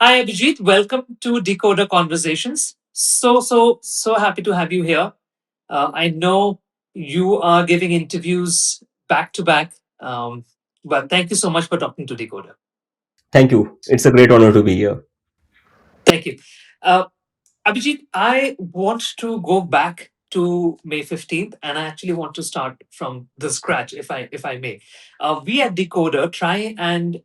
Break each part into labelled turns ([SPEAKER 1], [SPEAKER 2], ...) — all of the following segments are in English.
[SPEAKER 1] Hi, Abhijeet. Welcome to Decoder Conversations. So happy to have you here. I know you are giving interviews back to back, but thank you so much for talking to Decoder.
[SPEAKER 2] Thank you. It's a great honor to be here.
[SPEAKER 1] Thank you. Uh, Abhijit, I want to go back to May 15th, and I actually want to start from the scratch, if I may. We at Decoder try and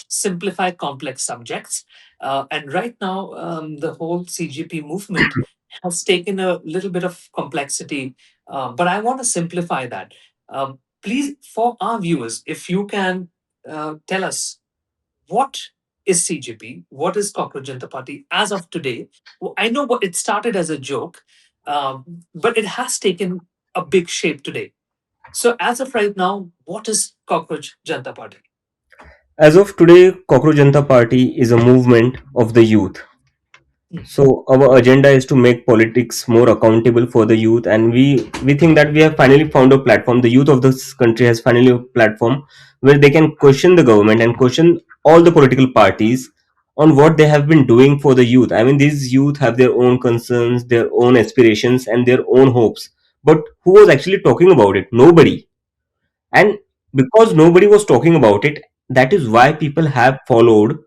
[SPEAKER 1] simplify complex subjects. And right now, the whole CJP movement has taken a little bit of complexity, but I want to simplify that. Please, for our viewers, if you can tell us what is CJP? What is Cockroach Janta Party as of today? Well, I know what it started as a joke, but it has taken a big shape today. So, as of right now, what is Cockroach Janta Party?
[SPEAKER 2] As of today, Cockroach Janta Party is a movement of the youth.
[SPEAKER 1] Hmm.
[SPEAKER 2] So our agenda is to make politics more accountable for the youth, and we think that we have finally found a platform. The youth of this country has finally a platform where they can question the government and question all the political parties on what they have been doing for the youth. I mean, these youth have their own concerns, their own aspirations, and their own hopes. But who was actually talking about it? Nobody. And because nobody was talking about it, that is why people have followed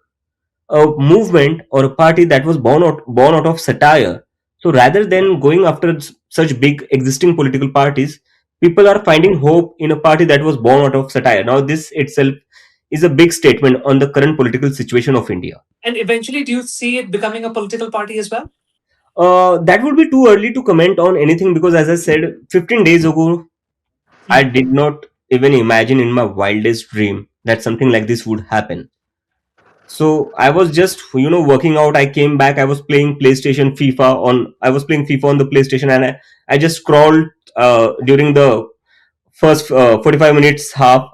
[SPEAKER 2] a movement or a party that was born out of satire. So rather than going after such big existing political parties, people are finding hope in a party that was born out of satire. Now this itself is a big statement on the current political situation of India.
[SPEAKER 1] And eventually, do you see it becoming a political party as well?
[SPEAKER 2] That would be too early to comment on anything because, as I said, 15 days ago, I
[SPEAKER 1] Hmm.
[SPEAKER 2] did not even imagine in my wildest dream that something like this would happen. So I was just, working out. I came back. I was playing PlayStation FIFA on. I was playing FIFA on the PlayStation, and I just scrolled during the first 45 minutes half.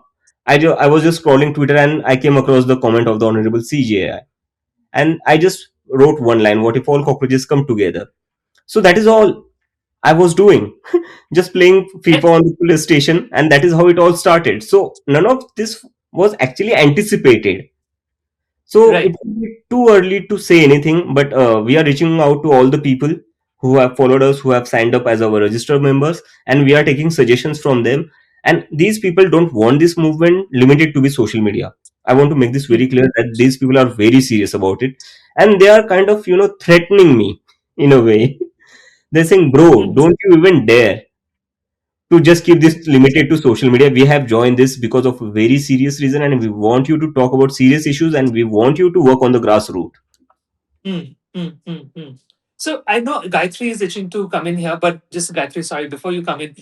[SPEAKER 2] I was just scrolling Twitter, and I came across the comment of the Honorable CJI, and I just wrote one line: "What if all cockroaches come together?" So that is all I was doing, just playing
[SPEAKER 1] And
[SPEAKER 2] FIFA on the PlayStation, and that is how it all started. So none of this was actually anticipated. So it
[SPEAKER 1] right.
[SPEAKER 2] would be too early to say anything, but we are reaching out to all the people who have followed us, who have signed up as our registered members, and we are taking suggestions from them. And these people don't want this movement limited to be social media. I want to make this very
[SPEAKER 1] Hmm.
[SPEAKER 2] clear that these people are very serious about it, and they are kind of threatening me in a way. They're saying, "Bro,
[SPEAKER 1] Hmm.
[SPEAKER 2] don't you even dare to just keep this limited to social media. We have joined this because of a very serious reason, and we want you to talk about serious issues, and we want you to work on the grassroots."
[SPEAKER 1] Hmm. Hmm. Hmm. Hmm. So I know Gayatri is itching to come in here, but just Gayatri, sorry, before you come in,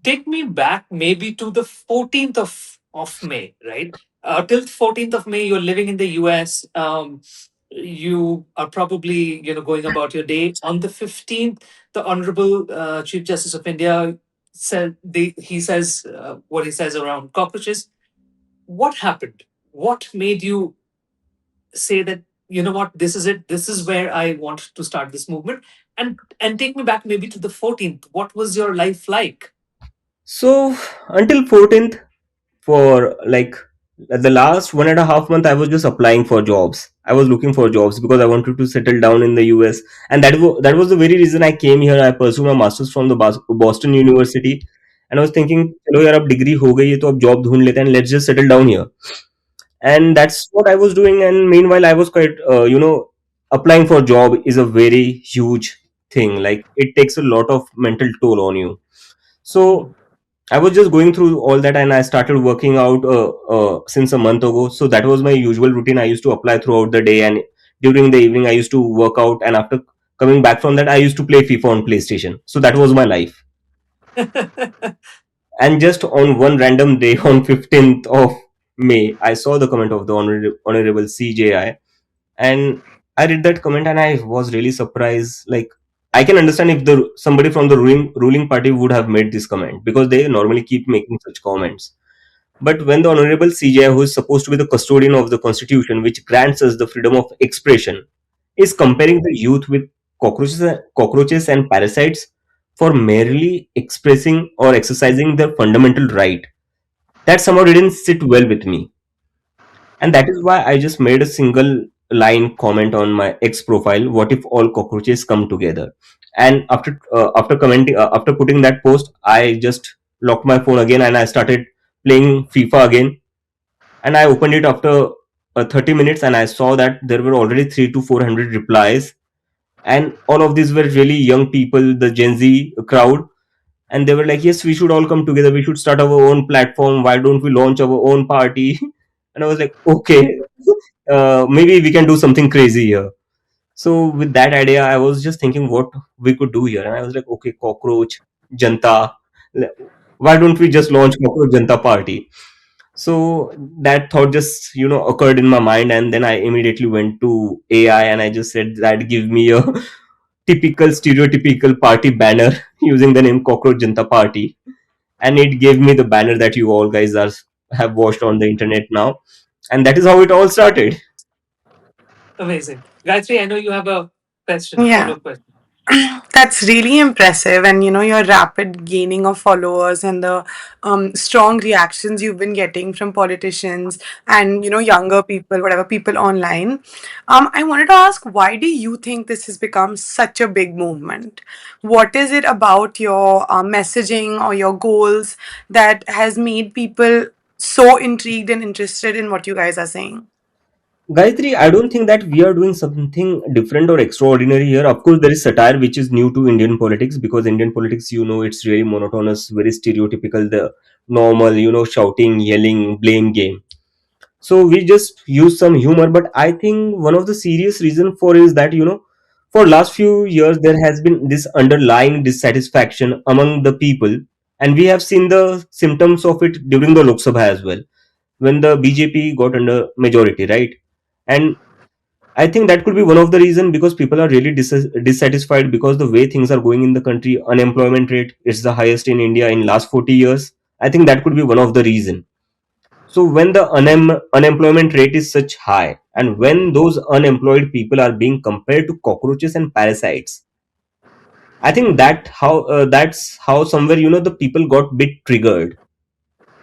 [SPEAKER 1] take me back maybe to the 14th of May, right? Till 14th of May, you're living in the US. You are probably going about your day. On the 15th, the Honorable Chief Justice of India he says what he says around cockroaches. What happened? What made you say that what, this is it, this is where I want to start this movement? And take me back maybe to the 14th. What was your life like?
[SPEAKER 2] So until 14th, for like the last 1.5 month, I was just applying for jobs. I was looking for jobs because I wanted to settle down in the US, and that was the very reason I came here. I pursued my masters from the Boston University, and I was thinking, चलो यार अब degree हो गई है तो अब job ढूंढ लेते हैं, and let's just settle down here. And that's what I was doing. And meanwhile, I was quite, applying for job is a very huge thing. Like it takes a lot of mental toll on you.
[SPEAKER 1] Hmm.
[SPEAKER 2] So I was just going through all that, and I started working out since a month ago. So that was my usual routine. I used to apply throughout the day, and during the evening, I used to work out. And after coming back from that, I used to play FIFA on PlayStation. So that was my life. And just on one random day, on 15th of May, I saw the comment of the Honorable CJI, and I read that comment, and I was really surprised. Like I can understand if the somebody from the ruling party would have made this comment because they normally keep making such comments. But when the Honorable CJI, who is supposed to be the custodian of the Constitution, which grants us the freedom of expression, is comparing the youth with cockroaches and parasites for merely expressing or exercising their fundamental right, that somehow didn't sit well with me. And that is why I just made a single line comment on my ex profile, what if all cockroaches come together? And after commenting, after putting that post, I just locked my phone again and I started playing FIFA again. And I opened it after 30 minutes and I saw that there were already 3 to 400 replies, and all of these were really young people, the Gen Z crowd. And they were like, yes, we should all come together, we should start our own platform, why don't we launch our own party? And I was like, okay, maybe we can do something crazy here. So with that idea, I was just thinking what we could do here, and I was like, okay, Cockroach Janta, why don't we just launch Cockroach Janta Party? So that thought just occurred in my mind, and then I immediately went to AI and I just said that give me a typical stereotypical party banner using the name Cockroach Janta Party, and it gave me the banner that you all guys are have watched on the internet now, and that is how it all started.
[SPEAKER 1] Amazing. Gayatri, I know you have a question,
[SPEAKER 3] Yeah.
[SPEAKER 1] follow up question.
[SPEAKER 3] That's really impressive. And, your rapid gaining of followers and the strong reactions you've been getting from politicians and, younger people, whatever, people online. I wanted to ask, why do you think this has become such a big movement? What is it about your messaging or your goals that has made people so intrigued and interested in what you guys are saying?
[SPEAKER 2] Gayatri, I don't think that we are doing something different or extraordinary here. Of course, there is satire which is new to Indian politics, because Indian politics, it's really monotonous, very stereotypical, the normal, shouting, yelling, blame game. So we just use some humor, but I think one of the serious reason for is that for last few years there has been this underlying dissatisfaction among the people, and we have seen the symptoms of it during the Lok Sabha as well, when the BJP got under majority, right? And I think that could be one of the reason, because people are really dissatisfied because the way things are going in the country, unemployment rate is the highest in India in last 40 years. I think that could be one of the reason. So when the unemployment rate is such high, and when those unemployed people are being compared to cockroaches and parasites, I think that's how somewhere the people got bit triggered,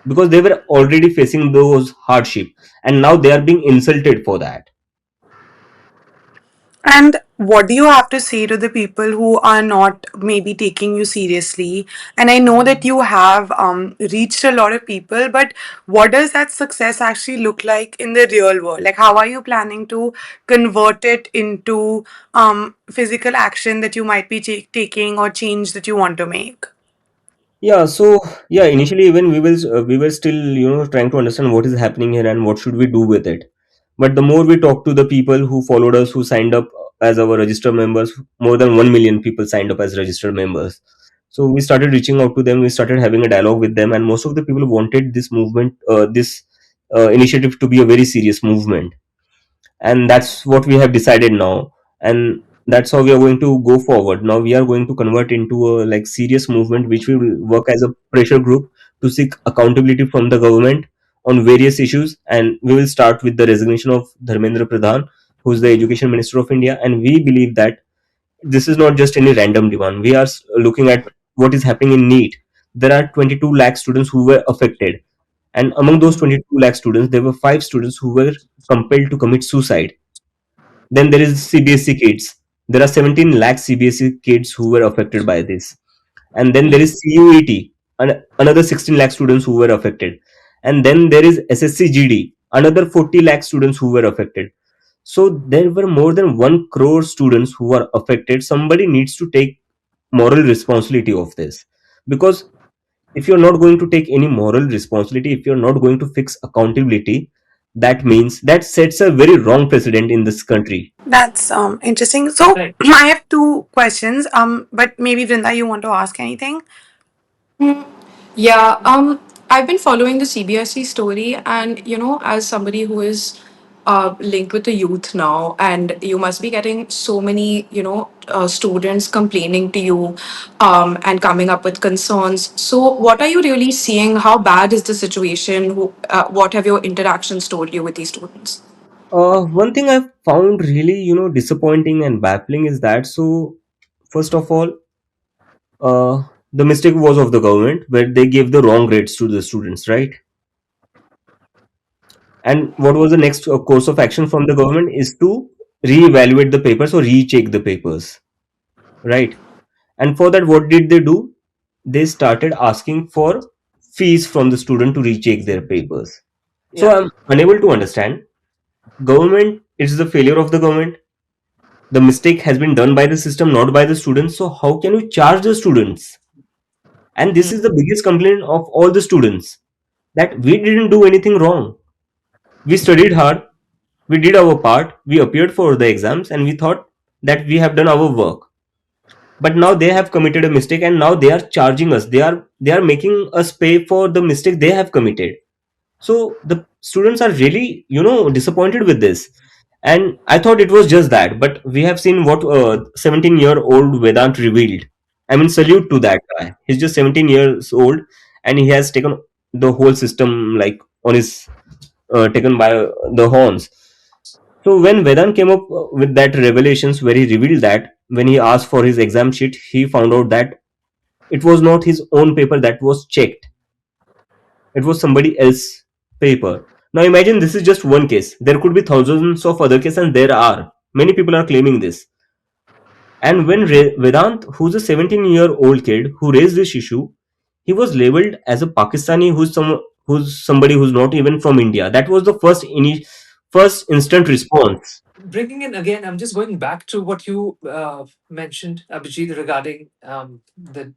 [SPEAKER 2] because they were already facing those hardship, and now they are being insulted for that.
[SPEAKER 3] And what do you have to say to the people who are not maybe taking you seriously? And I know that you have reached a lot of people, but what does that success actually look like in the real world? Like, how are you planning to convert it into physical action that you might be taking or change that you want to make?
[SPEAKER 2] Yeah, so yeah, initially even we were still trying to understand what is happening here and what should we do with it. But the more we talked to the people who followed us, who signed up as our registered members, more than 1 million people signed up as registered members. So we started reaching out to them. We started having a dialogue with them, and most of the people wanted this movement, this initiative to be a very serious movement, and that's what we have decided now, and that's how we are going to go forward. Now we are going to convert into a like serious movement which will work as a pressure group to seek accountability from the government on various issues, and we will start with the resignation of Dharmendra Pradhan, who's the education minister of India. And we believe that this is not just any random demand. We are looking at what is happening in NEET. There are 22 lakh students who were affected, and among those 22 lakh students there were 5 students who were compelled to commit suicide. Then there is CBSE kids. There are 17 lakh CBSE kids who were affected by this. And then there is CUET, another 16 lakh students who were affected. And then there is SSCGD, another 40 lakh students who were affected. So there were more than 1 crore students who are affected. Somebody needs to take moral responsibility of this. Because if you're not going to take any moral responsibility, if you're not going to fix accountability, that means that sets a very wrong precedent in this country.
[SPEAKER 3] That's interesting. So
[SPEAKER 1] Right.
[SPEAKER 3] I have two questions. But maybe Vrinda, you want to ask anything?
[SPEAKER 4] Mm, Yeah, I've been following the CBSE story, and as somebody who is linked with the youth now, and you must be getting so many, students complaining to you, and coming up with concerns. So, what are you really seeing? How bad is the situation? What have your interactions told you with these students?
[SPEAKER 2] One thing I've found really, disappointing and baffling is that, so first of all, the mistake was of the government where they gave the wrong grades to the students, right? And what was the next course of action from the government is to reevaluate the papers or recheck the papers, right? And for that, what did they do? They started asking for fees from the student to recheck their papers. So
[SPEAKER 1] Yeah.
[SPEAKER 2] I'm unable to understand. Government, it's the failure of the government. The mistake has been done by the system, not by the students. So how can you charge the students? And this is the biggest complaint of all the students, that we didn't do anything wrong. We studied hard, we did our part, we appeared for the exams, and we thought that we have done our work. But now they have committed a mistake, and now they are charging us. They are making us pay for the mistake they have committed. So the students are really, disappointed with this. And I thought it was just that, but we have seen what 17-year-old Vedant revealed. I mean, salute to that guy. He's just 17 years old, and he has taken the whole system like on his taken by the horns. So when Vedant came up with that revelations, where he revealed that when he asked for his exam sheet, he found out that it was not his own paper that was checked. It was somebody else's paper. Now imagine this is just one case. There could be thousands of other cases, and there are. Many people are claiming this. And when Vedant, who's a 17-year-old kid who raised this issue, he was labeled as a Pakistani who's somebody who's not even from India. That was the first instant response.
[SPEAKER 1] Bringing in again, I'm just going back to what you mentioned, Abhijit, regarding the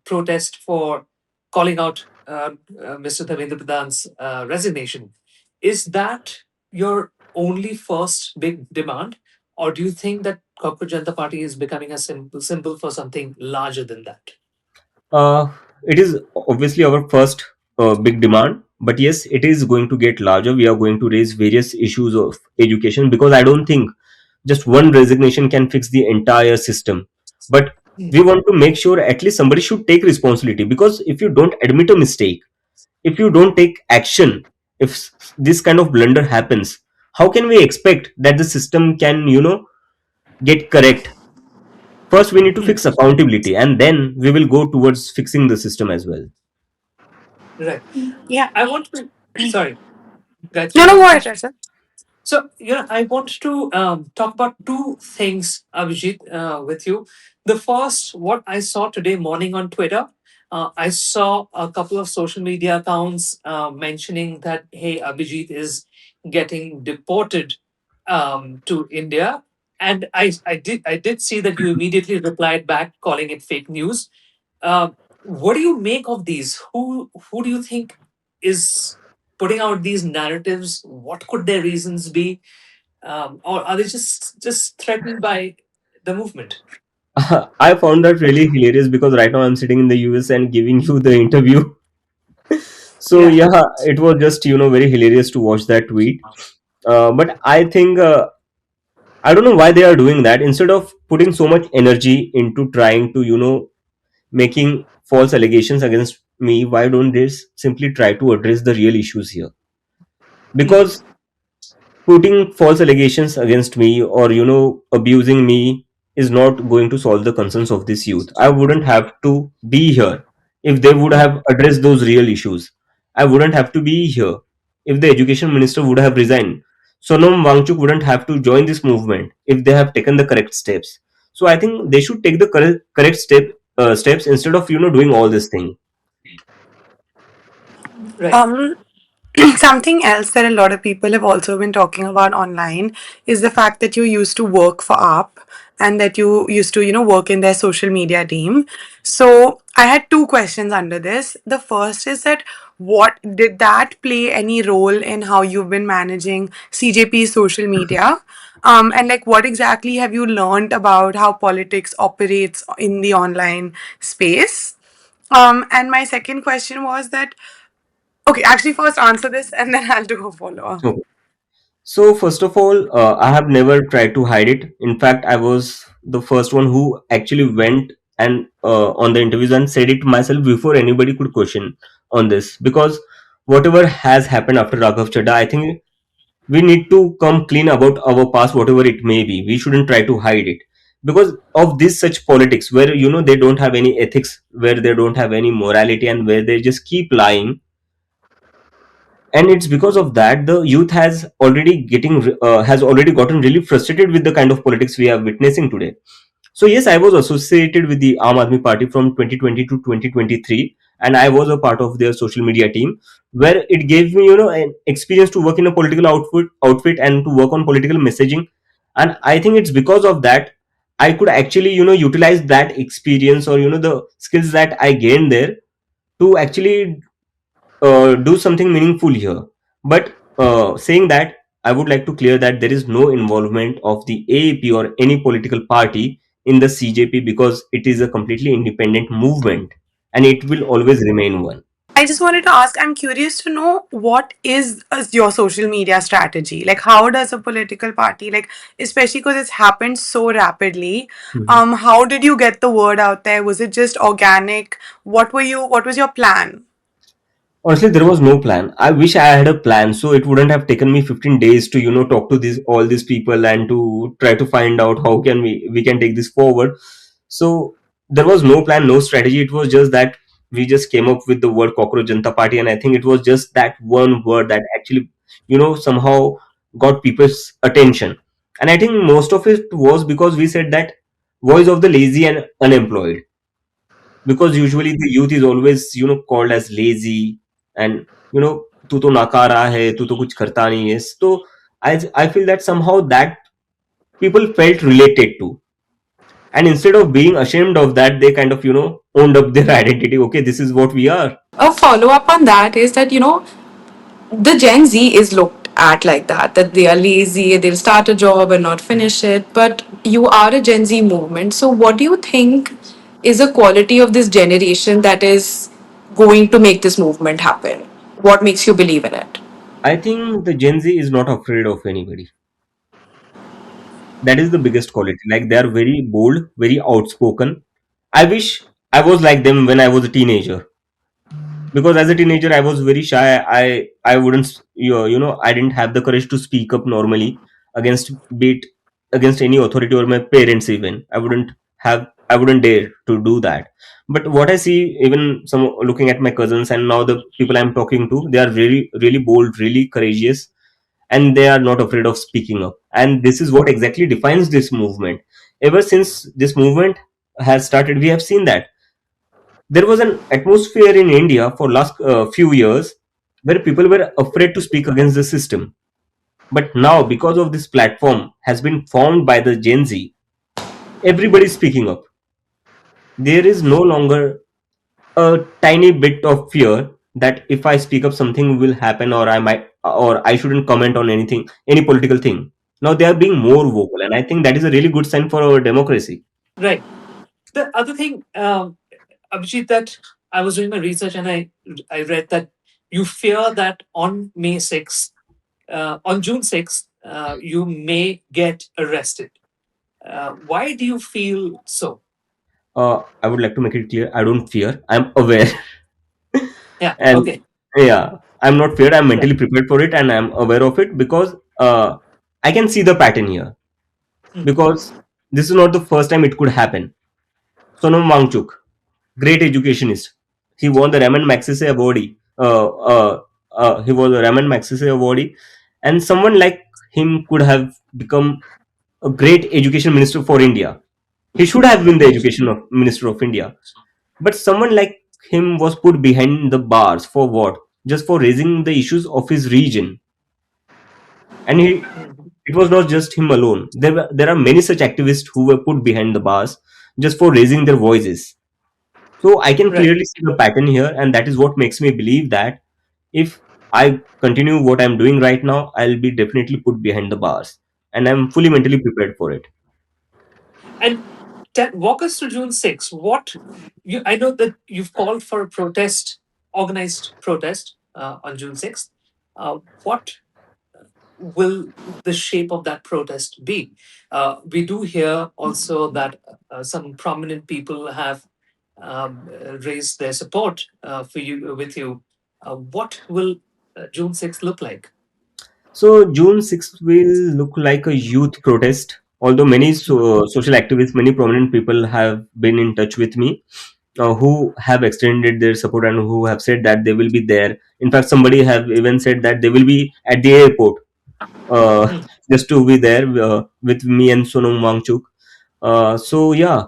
[SPEAKER 1] protest for calling out Mr. Dharmendra Pradhan's resignation. Is that your only first big demand, or do you think that Cockroach Janta Party is becoming a symbol for something larger than that?
[SPEAKER 2] Uh, it is obviously our first big demand, but yes, it is going to get larger. We are going to raise various issues of education, because I don't think just one resignation can fix the entire system. But
[SPEAKER 1] Mm.
[SPEAKER 2] we want to make sure at least somebody should take responsibility, because if you don't admit a mistake, if you don't take action, if this kind of blunder happens, how can we expect that the system can, get correct? First, we need to
[SPEAKER 1] Mm.
[SPEAKER 2] fix accountability, and then we will go towards fixing the system as well.
[SPEAKER 1] Right.
[SPEAKER 3] Yeah.
[SPEAKER 1] I want to. Sorry, Gayatri,
[SPEAKER 3] No,
[SPEAKER 1] you
[SPEAKER 3] no,
[SPEAKER 1] want
[SPEAKER 3] go
[SPEAKER 1] to
[SPEAKER 3] ahead,
[SPEAKER 1] mention?
[SPEAKER 3] Rachel.
[SPEAKER 1] So, I want to talk about two things, Abhijit, with you. The first, what I saw today morning on Twitter, I saw a couple of social media accounts mentioning that, hey, Abhijit is getting deported to India. And I did see that you immediately replied back, calling it fake news. Uh, what do you make of these? Who do you think is putting out these narratives? What could their reasons be, or are they just threatened by the movement?
[SPEAKER 2] I found that really hilarious, because right now I'm sitting in the US and giving you the interview. So
[SPEAKER 1] Yeah.
[SPEAKER 2] yeah, it was just very hilarious to watch that tweet. But I think I don't know why they are doing that. Instead of putting so much energy into trying to making false allegations against me, why don't they simply try to address the real issues here?
[SPEAKER 1] Mm.
[SPEAKER 2] Because putting false allegations against me, or abusing me, is not going to solve the concerns of this youth. I wouldn't have to be here if they would
[SPEAKER 1] Mm.
[SPEAKER 2] have addressed those real issues. I wouldn't have to be here if the education minister would have resigned. Sonam Wangchuk wouldn't have to join this movement if they have taken the correct steps. So I think they should take the correct steps, instead of doing all this thing.
[SPEAKER 1] Right.
[SPEAKER 3] Um, Something else that a lot of people have also been talking about online is the fact that you used to work for ARP and that you used to, work in their social media team. So I had two questions under this. The first is that what did that play any role in how you've been managing CJP's social media? And like what exactly have you learned about how politics operates in the online space? And my second question was that okay, actually, first answer this and then I'll do a follow up.
[SPEAKER 2] Okay. So first of all, I have never tried to hide it. In fact, I was the first one who actually went and on the interviews and said it myself before anybody could question on this. Because whatever has happened after Raghav Chadda, I think we need to come clean about our past, whatever it may be. We shouldn't try to hide it, because of this such politics where they don't have any ethics, where they don't have any morality, and where they just keep lying. and it's because of that the youth has already gotten really frustrated with the kind of politics we are witnessing today. So yes, I was associated with the Aam Aadmi Party from 2020 to 2023, and I was a part of their social media team, where it gave me, an experience to work in a political outfit and to work on political messaging. And I think it's because of that I could actually, utilize that experience, or the skills that I gained there to actually do something meaningful here. But saying that, I would like to clear that there is no involvement of the AAP or any political party in the CJP, because it is a completely independent movement and it will always remain one.
[SPEAKER 3] I just wanted to ask, I'm curious to know what is your social media strategy? Like, how does a political party, like, especially because it's happened so rapidly,
[SPEAKER 2] Mhm.
[SPEAKER 3] how did you get the word out there? Was it just organic? What was your plan?
[SPEAKER 2] Honestly, there was no plan. I wish I had a plan, so it wouldn't have taken me 15 days to, talk to these all these people and to try to find out how can we can take this forward. So there was no plan, no strategy. It was just that we just came up with the word Cockroach Janta Party, and I think it was just that one word that actually, somehow got people's attention. And I think most of it was because we said that voice of the lazy and unemployed, because usually the youth is always called as lazy, and तू तो नाकारा है, तू तो कुछ करता नहीं है. So I feel that somehow that people felt related to, and instead of being ashamed of that, they kind of owned up their identity. Okay, this is what we are.
[SPEAKER 4] A follow up on that is that, the Gen Z is looked at like that they are lazy, they'll start a job and not finish it. But you are a Gen Z movement. So, what do you think is a quality of this generation that is going to make this movement happen? What makes you believe in it?
[SPEAKER 2] I think the Gen Z is not afraid of anybody. That is the biggest quality. Like, they are very bold, very outspoken. I wish I was like them when I was a teenager, because as a teenager I was very shy. I wouldn't I didn't have the courage to speak up normally against, be it against any authority or my parents. Even I wouldn't dare to do that. But what I see, even some looking at my cousins and now the people I'm talking to, they are really really bold, really courageous, and they are not afraid of speaking up. And this is what exactly defines this movement. Ever since this movement has started, we have seen that there was an atmosphere in India for last few years where people were afraid to speak against the system. But now, because of this platform has been formed by the Gen Z, everybody is speaking up. There is no longer a tiny bit of fear that if I speak up, something will happen, or I shouldn't comment on anything, any political thing. Now they are being more vocal, and I think that is a really good sign for our democracy.
[SPEAKER 1] Right. The other thing, Abhijit, that I was doing my research and I read that you fear that on May 6th, on June 6th, you may get arrested. Why do you feel so?
[SPEAKER 2] I would like to make it clear: I don't fear. I'm aware.
[SPEAKER 1] Yeah.
[SPEAKER 2] And
[SPEAKER 1] Okay.
[SPEAKER 2] yeah, I'm not feared. I'm
[SPEAKER 1] Right.
[SPEAKER 2] mentally prepared for it, and I'm aware of it, because I can see the pattern here.
[SPEAKER 1] Mm.
[SPEAKER 2] Because this is not the first time it could happen. Sonam Wangchuk, great educationist, he won the Raman Magsaysay awardee. He was a Raman Magsaysay awardee, and someone like him could have become a great education minister for India. He should have been the minister of India. But someone like him was put behind the bars for what? Just for raising the issues of his region. And
[SPEAKER 1] Mhm.
[SPEAKER 2] it was not just him alone. There are many such activists who were put behind the bars just for raising their voices. So I can
[SPEAKER 1] Right.
[SPEAKER 2] clearly see the pattern here, and that is what makes me believe that if I continue what I'm doing right now, I'll be definitely put behind the bars, and I'm fully mentally prepared for it.
[SPEAKER 1] And walk us through June 6th. What I know that you've called for a protest, organized protest on June 6th. What will the shape of that protest be? We do hear also that some prominent people have raised their support for you with you. What will June 6th look like?
[SPEAKER 2] So June 6th will look like a youth protest. Although many social activists, many prominent people have been in touch with me, who have extended their support and who have said that they will be there. In fact, somebody have even said that they will be at the airport, uh,
[SPEAKER 1] Hmm.
[SPEAKER 2] just to be there with me and Sonam Wangchuk. So yeah,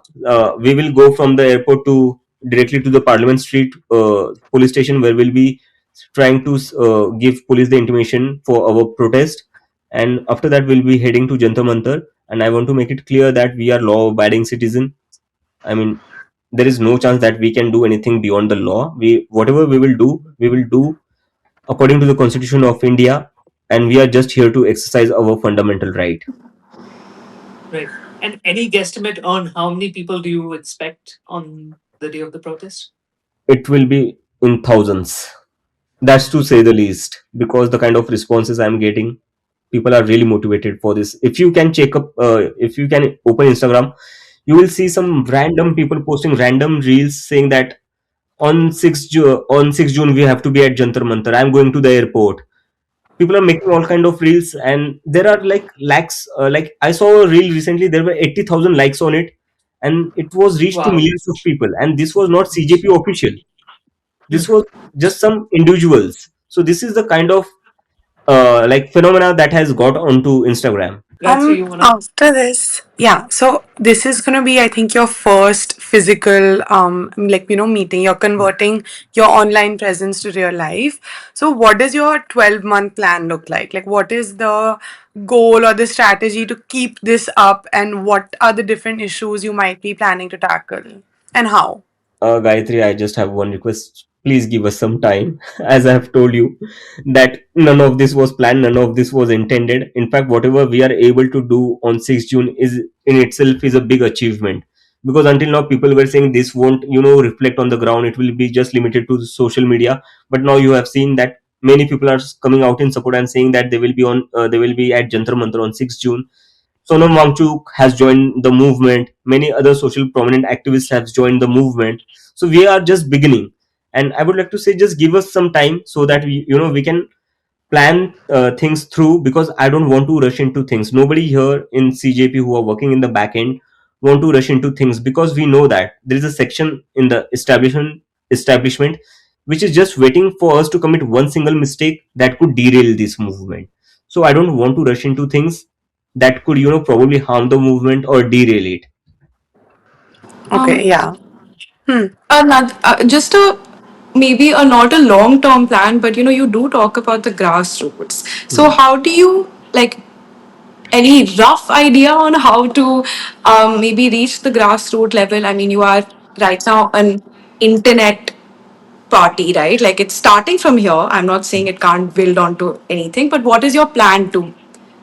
[SPEAKER 2] we will go from the airport to directly to the Parliament Street police station, where we'll be trying to give police the intimation for our protest, and after that we'll be heading to Jantar Mantar. And I want to make it clear that we are law-abiding citizen. I mean, there is no chance that we can do anything beyond the law. We whatever we will do according to the Constitution of India, and we are just here to exercise our fundamental right.
[SPEAKER 1] Right. And any guesstimate on how many people do you expect on the day of the protest?
[SPEAKER 2] It will be in thousands. That's to say the least, because the kind of responses I'm getting, people are really motivated for this. If you can check up, if you can open Instagram, you will see some random people posting random reels saying that on 6 June we have to be at Jantar Mantar. I'm going to the airport. People are making all kind of reels, and there are like lakhs. Like I saw a reel recently, there were 80,000 likes on it, and it was reached to
[SPEAKER 1] Wow.
[SPEAKER 2] millions of people. And this was not CJP official. This was just some individuals. So this is the kind of like phenomena that has got onto Instagram.
[SPEAKER 1] Gayatri, you wanna?
[SPEAKER 3] After this, yeah, so this is gonna be, I think, your first physical, like, meeting. You're converting your online presence to real life. So, what does your 12-month plan look like? Like, what is the goal or the strategy to keep this up, and what are the different issues you might be planning to tackle, and how?
[SPEAKER 2] Gayatri, I just have one request. Please give us some time. As I have told you, that none of this was planned, none of this was intended. In fact, whatever we are able to do on 6th June is in itself is a big achievement. Because until now, people were saying this won't, reflect on the ground. It will be just limited to the social media. But now you have seen that many people are coming out in support and saying that they will be at Jantar Mantar on 6th June. Sonam Wangchuk has joined the movement. Many other social prominent activists have joined the movement. So we are just beginning, and I would like to say, just give us some time so that we can plan things through. Because I don't want to rush into things. Nobody here in CJP who are working in the back end want to rush into things, because we know that there is a section in the establishment which is just waiting for us to commit one single mistake that could derail this movement. So I don't want to rush into things that could probably harm the movement or derail it.
[SPEAKER 3] Okay,
[SPEAKER 4] Um,
[SPEAKER 3] yeah. Hmm.
[SPEAKER 4] another, just a maybe a not a long term plan, but you do talk about the grassroots. So
[SPEAKER 2] Hmm.
[SPEAKER 4] how do you like any rough idea on how to maybe reach the grassroots level? I mean, you are right now an internet party, right? Like it's starting from here. I'm not saying it can't build onto anything, but what is your plan to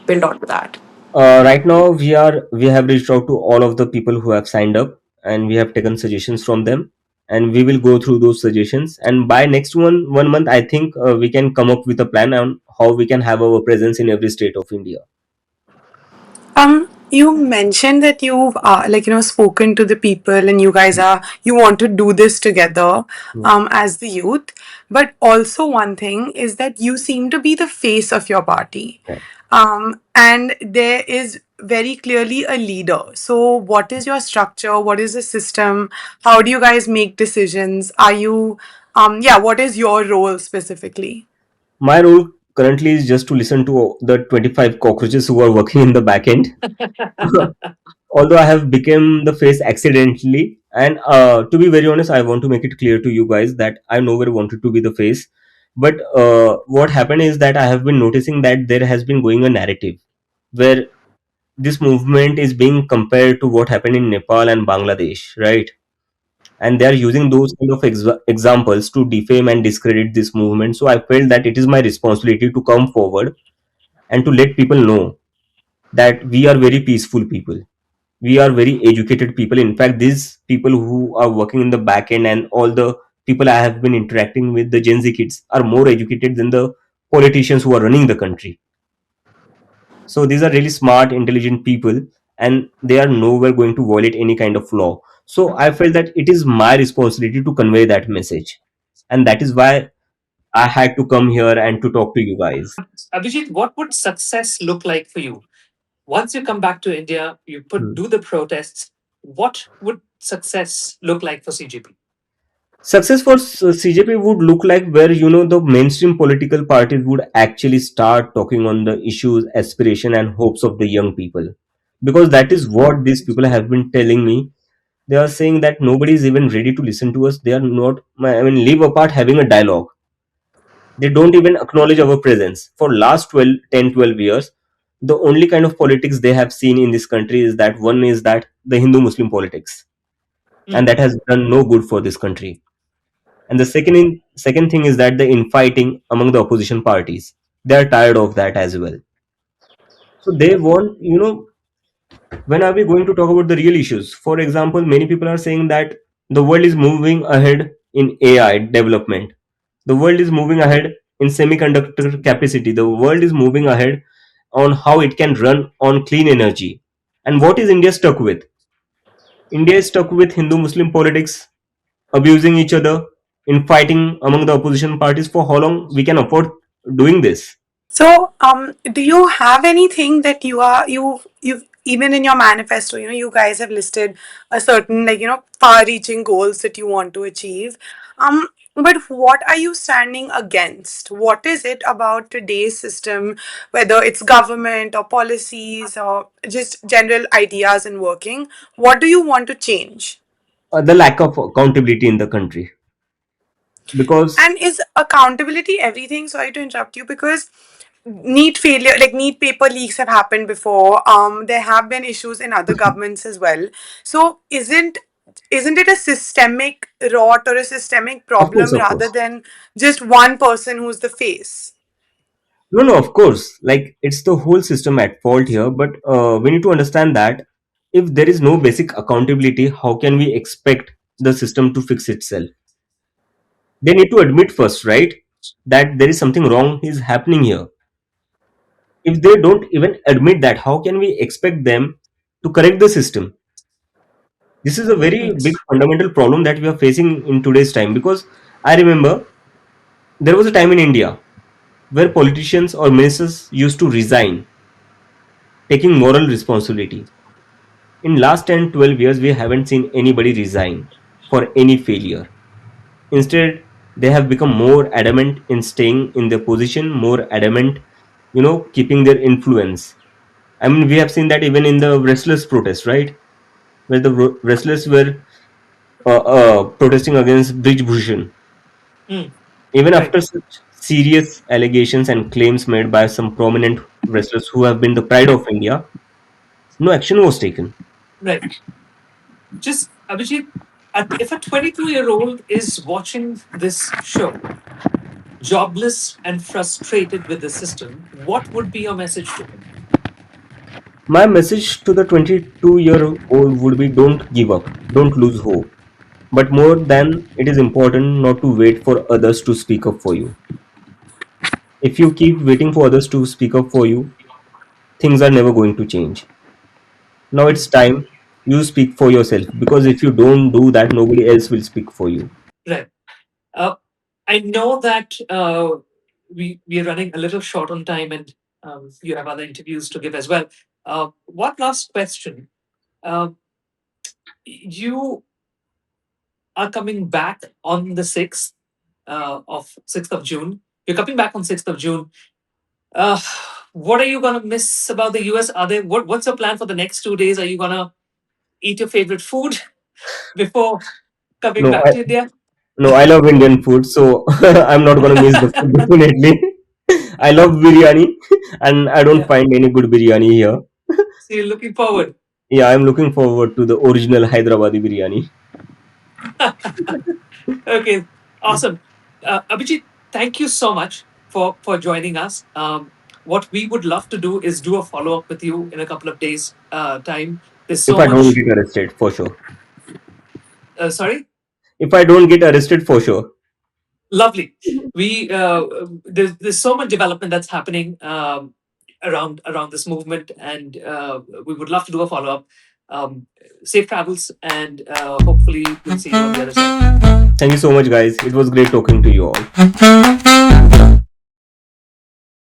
[SPEAKER 4] build onto that?
[SPEAKER 2] Right now we have reached out to all of the people who have signed up, and we have taken suggestions from them, and we will go through those suggestions. And by next one month, I think we can come up with a plan on how we can have our presence in every state of India.
[SPEAKER 3] You mentioned that you've spoken to the people, and you want to do this together
[SPEAKER 2] Yeah.
[SPEAKER 3] as the youth. But also one thing is that you seem to be the face of your party.
[SPEAKER 2] Yeah.
[SPEAKER 3] And there is very clearly a leader. So what is your structure? What is the system? How do you guys make decisions? Are you what is your role specifically?
[SPEAKER 2] My role currently is just to listen to the 25 cockroaches who are working in the back end. Although I have become the face accidentally, and to be very honest, I want to make it clear to you guys that I never wanted to be the face. But what happened is that I have been noticing that there has been going a narrative where this movement is being compared to what happened in Nepal and Bangladesh, right? And they are using those kind of examples to defame and discredit this movement. So I felt that it is my responsibility to come forward and to let people know that we are very peaceful people, we are very educated people. In fact, these people who are working in the back end and all the people I have been interacting with, the Gen Z kids, are more educated than the politicians who are running the country. So these are really smart, intelligent people, and they are nowhere going to violate any kind of law. So I felt that it is my responsibility to convey that message, and that is why I had to come here and to talk to you guys.
[SPEAKER 1] Abhijit, what would success look like for you? Once you come back to India, you
[SPEAKER 2] Hmm.
[SPEAKER 1] do the protests. What would success look like for CJP?
[SPEAKER 2] Success for CJP would look like where the mainstream political parties would actually start talking on the issues, aspiration, and hopes of the young people, because that is what these people have been telling me. They are saying that nobody is even ready to listen to us. They are not. I mean, live apart having a dialogue. They don't even acknowledge our presence. For last 12, 10, 12 years, the only kind of politics they have seen in this country is that one is that the Hindu Muslim politics, and
[SPEAKER 1] Mm,
[SPEAKER 2] that has done no good for this country. And the second thing is that the infighting among the opposition parties. They are tired of that as well. So they want, when are we going to talk about the real issues? For example, many people are saying that the world is moving ahead in AI development. The world is moving ahead in semiconductor capacity. The world is moving ahead on how it can run on clean energy. And what is India stuck with? India is stuck with Hindu Muslim politics, abusing each other, infighting among the opposition parties. For how long we can afford doing this?
[SPEAKER 3] So, do you have anything that you even in your manifesto, you guys have listed a certain, like, far-reaching goals that you want to achieve. But what are you standing against? What is it about today's system, whether it's government or policies or just general ideas and working? What do you want to change?
[SPEAKER 2] The lack of accountability in the country. Because
[SPEAKER 3] And is accountability everything? Sorry to interrupt you, because NEET failure, like NEET paper leaks have happened before. There have been issues in other governments as well. So isn't it a systemic rot or a systemic
[SPEAKER 2] of course,
[SPEAKER 3] problem
[SPEAKER 2] of
[SPEAKER 3] rather
[SPEAKER 2] course.
[SPEAKER 3] than just one person who's the face?
[SPEAKER 2] No, no, of course. Like it's the whole system at fault here. But we need to understand that if there is no basic accountability, how can we expect the system to fix itself? They need to admit first, right, that there is something wrong is happening here. If they don't even admit that, how can we expect them to correct the system? This is a very
[SPEAKER 1] mm,
[SPEAKER 2] big fundamental problem that we are facing in today's time. Because I remember there was a time in India where politicians or ministers used to resign, taking moral responsibility. In last 10, 12 years, we haven't seen anybody resign for any failure. Instead, they have become more adamant in staying in their position, more adamant, keeping their influence. I mean, we have seen that even in the wrestlers' protest, right? Where the wrestlers were protesting against Brij Bhushan.
[SPEAKER 1] mm.
[SPEAKER 2] Even
[SPEAKER 1] Right,
[SPEAKER 2] after such serious allegations and claims made by some prominent wrestlers who have been the pride of India, no action was taken.
[SPEAKER 1] right. Just Abhijit, if a 22-year-old is watching this show, jobless and frustrated with the system, what would be your message to him?
[SPEAKER 2] My message to the 22-year-old would be don't give up, don't lose hope. But more than it is important not to wait for others to speak up for you. If you keep waiting for others to speak up for you, things are never going to change. Now it's
[SPEAKER 1] Mm,
[SPEAKER 2] time you speak for yourself, because if you don't do that, nobody else will speak for you.
[SPEAKER 1] right. Uh, I know that we are running a little short on time, and you have other interviews to give as well. One last question: uh, You are coming back on the sixth of June. You're coming back on 6th of June. Uh, what are you gonna miss about the US? What's your plan for the next 2 days? Are you gonna eat your favorite food before coming
[SPEAKER 2] No,
[SPEAKER 1] back to India?
[SPEAKER 2] no, I love Indian food, so I'm not gonna miss the food definitely. I love biryani, and I don't
[SPEAKER 1] Yeah.
[SPEAKER 2] find any good biryani here.
[SPEAKER 1] So you're looking forward.
[SPEAKER 2] Yeah, I'm looking forward to the original Hyderabadi biryani.
[SPEAKER 1] Okay, awesome. Abhijit, thank you so much for joining us. What we would love to do is do a follow up with you in a couple of days' time. There's
[SPEAKER 2] If
[SPEAKER 1] so
[SPEAKER 2] I don't
[SPEAKER 1] much.
[SPEAKER 2] get arrested, for sure.
[SPEAKER 1] Sorry.
[SPEAKER 2] If I don't get arrested, for sure.
[SPEAKER 1] Lovely. We there's so much development that's happening around this movement, and we would love to do a follow up. Um, Safe travels, and hopefully we'll see you on the other side.
[SPEAKER 2] Thank you so much, guys. It was great talking to you all.